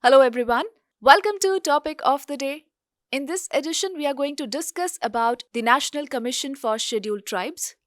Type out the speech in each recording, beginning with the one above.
Hello everyone. Welcome to Topic of the Day. In this edition we are going to discuss about the National Commission for Scheduled Tribes.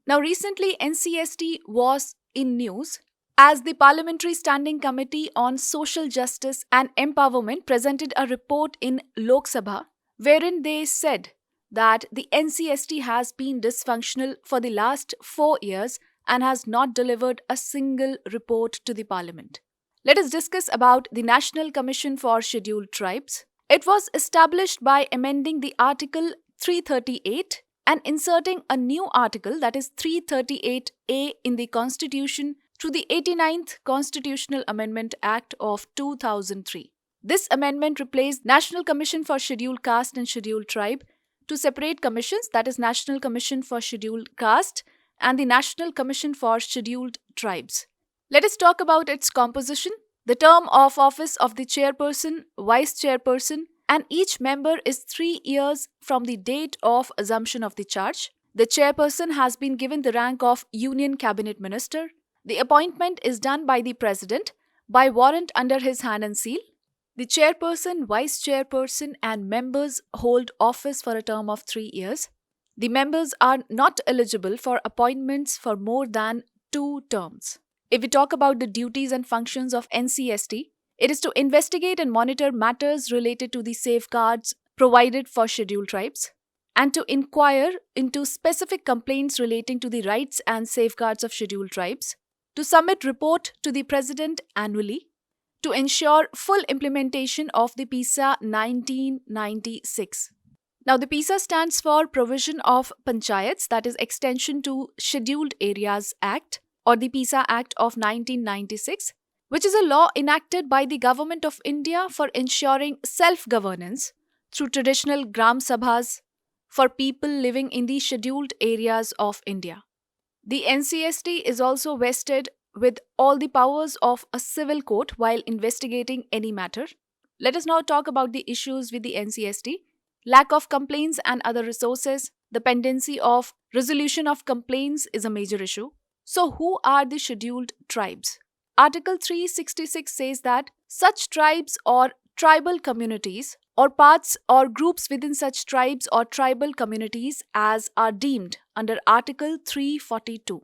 Now recently NCST was in news as the Parliamentary Standing Committee on Social Justice and Empowerment presented a report in Lok Sabha wherein they said that the NCST has been dysfunctional for the last 4 years and has not delivered a single report to the Parliament. Let us discuss about the National Commission for Scheduled Tribes. It was established by amending the Article 338 and inserting a new article, that is 338A, in the Constitution through the 89th Constitutional Amendment Act of 2003. This amendment replaced National Commission for Scheduled Caste and Scheduled Tribe to separate commissions, that is National Commission for Scheduled Caste and the National Commission for Scheduled Tribes. Let us talk about its composition. The term of office of the chairperson, vice chairperson, and each member is 3 years from the date of assumption of the charge. The chairperson has been given the rank of Union Cabinet Minister. The appointment is done by the President by warrant under his hand and seal. The chairperson, vice chairperson, and members hold office for a term of 3 years. The members are not eligible for appointments for more than 2 terms. If we talk about the duties and functions of NCST, it is to investigate and monitor matters related to the safeguards provided for scheduled tribes and to inquire into specific complaints relating to the rights and safeguards of scheduled tribes, to submit report to the President annually, to ensure full implementation of the PISA 1996. Now, the PISA stands for Provision of Panchayats, that is extension to Scheduled Areas Act, or the PISA Act of 1996, which is a law enacted by the Government of India for ensuring self-governance through traditional Gram Sabhas for people living in the scheduled areas of India. The NCST is also vested with all the powers of a civil court while investigating any matter. Let us now talk about the issues with the NCST. Lack of complaints and other resources. The pendency of resolution of complaints is a major issue. So, who are the scheduled tribes? Article 366 says that such tribes or tribal communities or parts or groups within such tribes or tribal communities as are deemed under Article 342.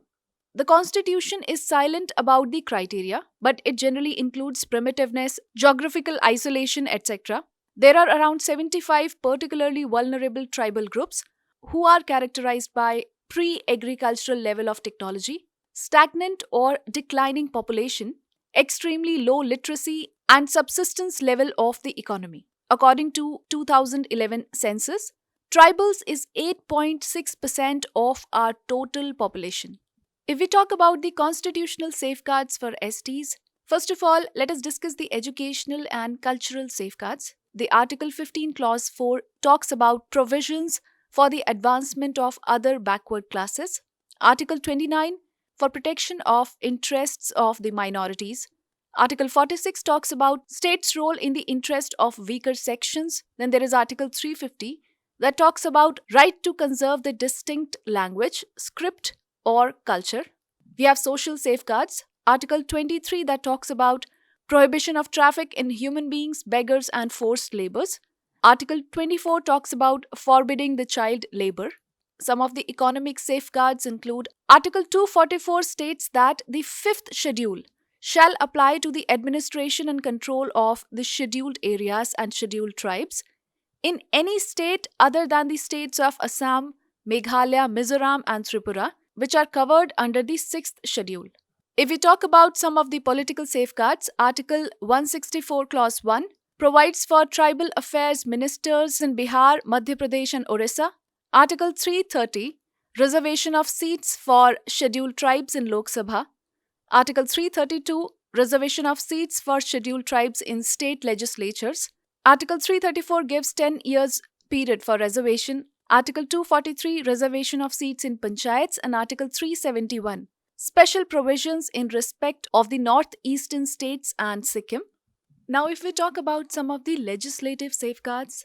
The Constitution is silent about the criteria, but it generally includes primitiveness, geographical isolation, etc. There are around 75 particularly vulnerable tribal groups who are characterized by pre-agricultural level of technology, stagnant or declining population, extremely low literacy, and subsistence level of the economy. According to 2011 census, tribals is 8.6% of our total population. If we talk about the constitutional safeguards for STs, first of all, let us discuss the educational and cultural safeguards. The Article 15 Clause 4 talks about provisions for the advancement of other backward classes. Article 29 for protection of interests of the minorities. Article 46 talks about states' role in the interest of weaker sections. Then there is Article 350 that talks about right to conserve the distinct language, script, or culture. We have social safeguards. Article 23 that talks about prohibition of traffic in human beings, beggars, and forced labors. Article 24 talks about forbidding the child labor. Some of the economic safeguards include Article 244 states that the 5th schedule shall apply to the administration and control of the scheduled areas and scheduled tribes in any state other than the states of Assam, Meghalaya, Mizoram, and Tripura, which are covered under the 6th schedule. If we talk about some of the political safeguards, Article 164 Clause 1 provides for tribal affairs ministers in Bihar, Madhya Pradesh, and Orissa. Article 330, reservation of seats for scheduled tribes in Lok Sabha. Article 332, reservation of seats for scheduled tribes in state legislatures. Article 334 gives 10 years period for reservation. Article 243, reservation of seats in panchayats. And Article 371, special provisions in respect of the northeastern states and Sikkim. Now, if we talk about some of the legislative safeguards,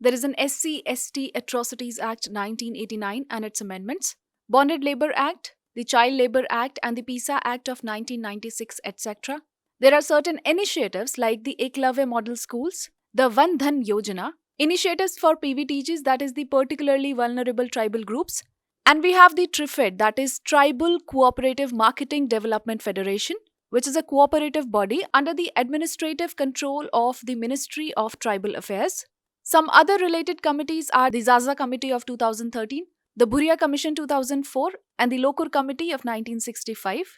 there is an SC/ST Atrocities Act 1989 and its amendments, Bonded Labour Act, the Child Labour Act and the PISA Act of 1996, etc. There are certain initiatives like the Eklavya Model Schools, the Van Dhan Yojana, initiatives for PVTGs, that is the particularly vulnerable tribal groups, and we have the TRIFED, that is Tribal Cooperative Marketing Development Federation, which is a cooperative body under the administrative control of the Ministry of Tribal Affairs. Some other related committees are the Zaza Committee of 2013, the Bhuria Commission 2004, and the Lokur Committee of 1965.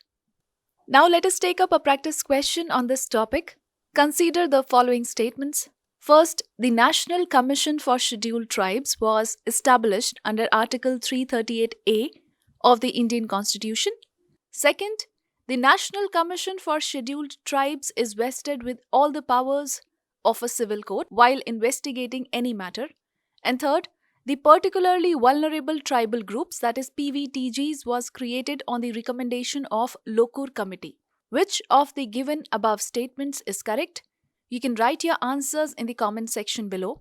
Now let us take up a practice question on this topic. Consider the following statements. First, the National Commission for Scheduled Tribes was established under Article 338A of the Indian Constitution. Second, the National Commission for Scheduled Tribes is vested with all the powers of a civil court while investigating any matter. And third, the particularly vulnerable tribal groups, that is PVTGs, was created on the recommendation of Lokur Committee. Which of the given above statements is correct? You can write your answers in the comment section below.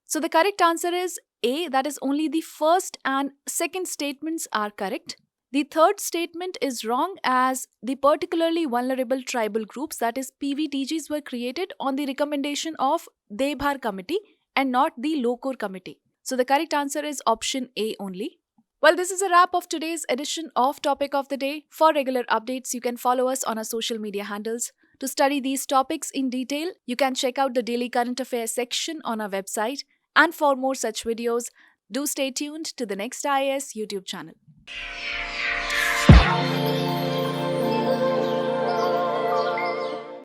So the correct answer is A, that is only the first and second statements are correct. The third statement is wrong as the particularly vulnerable tribal groups, that is PVTGs, were created on the recommendation of Debhar Committee and not the Lokur Committee. So the correct answer is option A only. Well, this is a wrap of today's edition of Topic of the Day. For regular updates, you can follow us on our social media handles. To study these topics in detail, you can check out the Daily Current Affairs section on our website. And for more such videos, do stay tuned to the next IAS YouTube channel.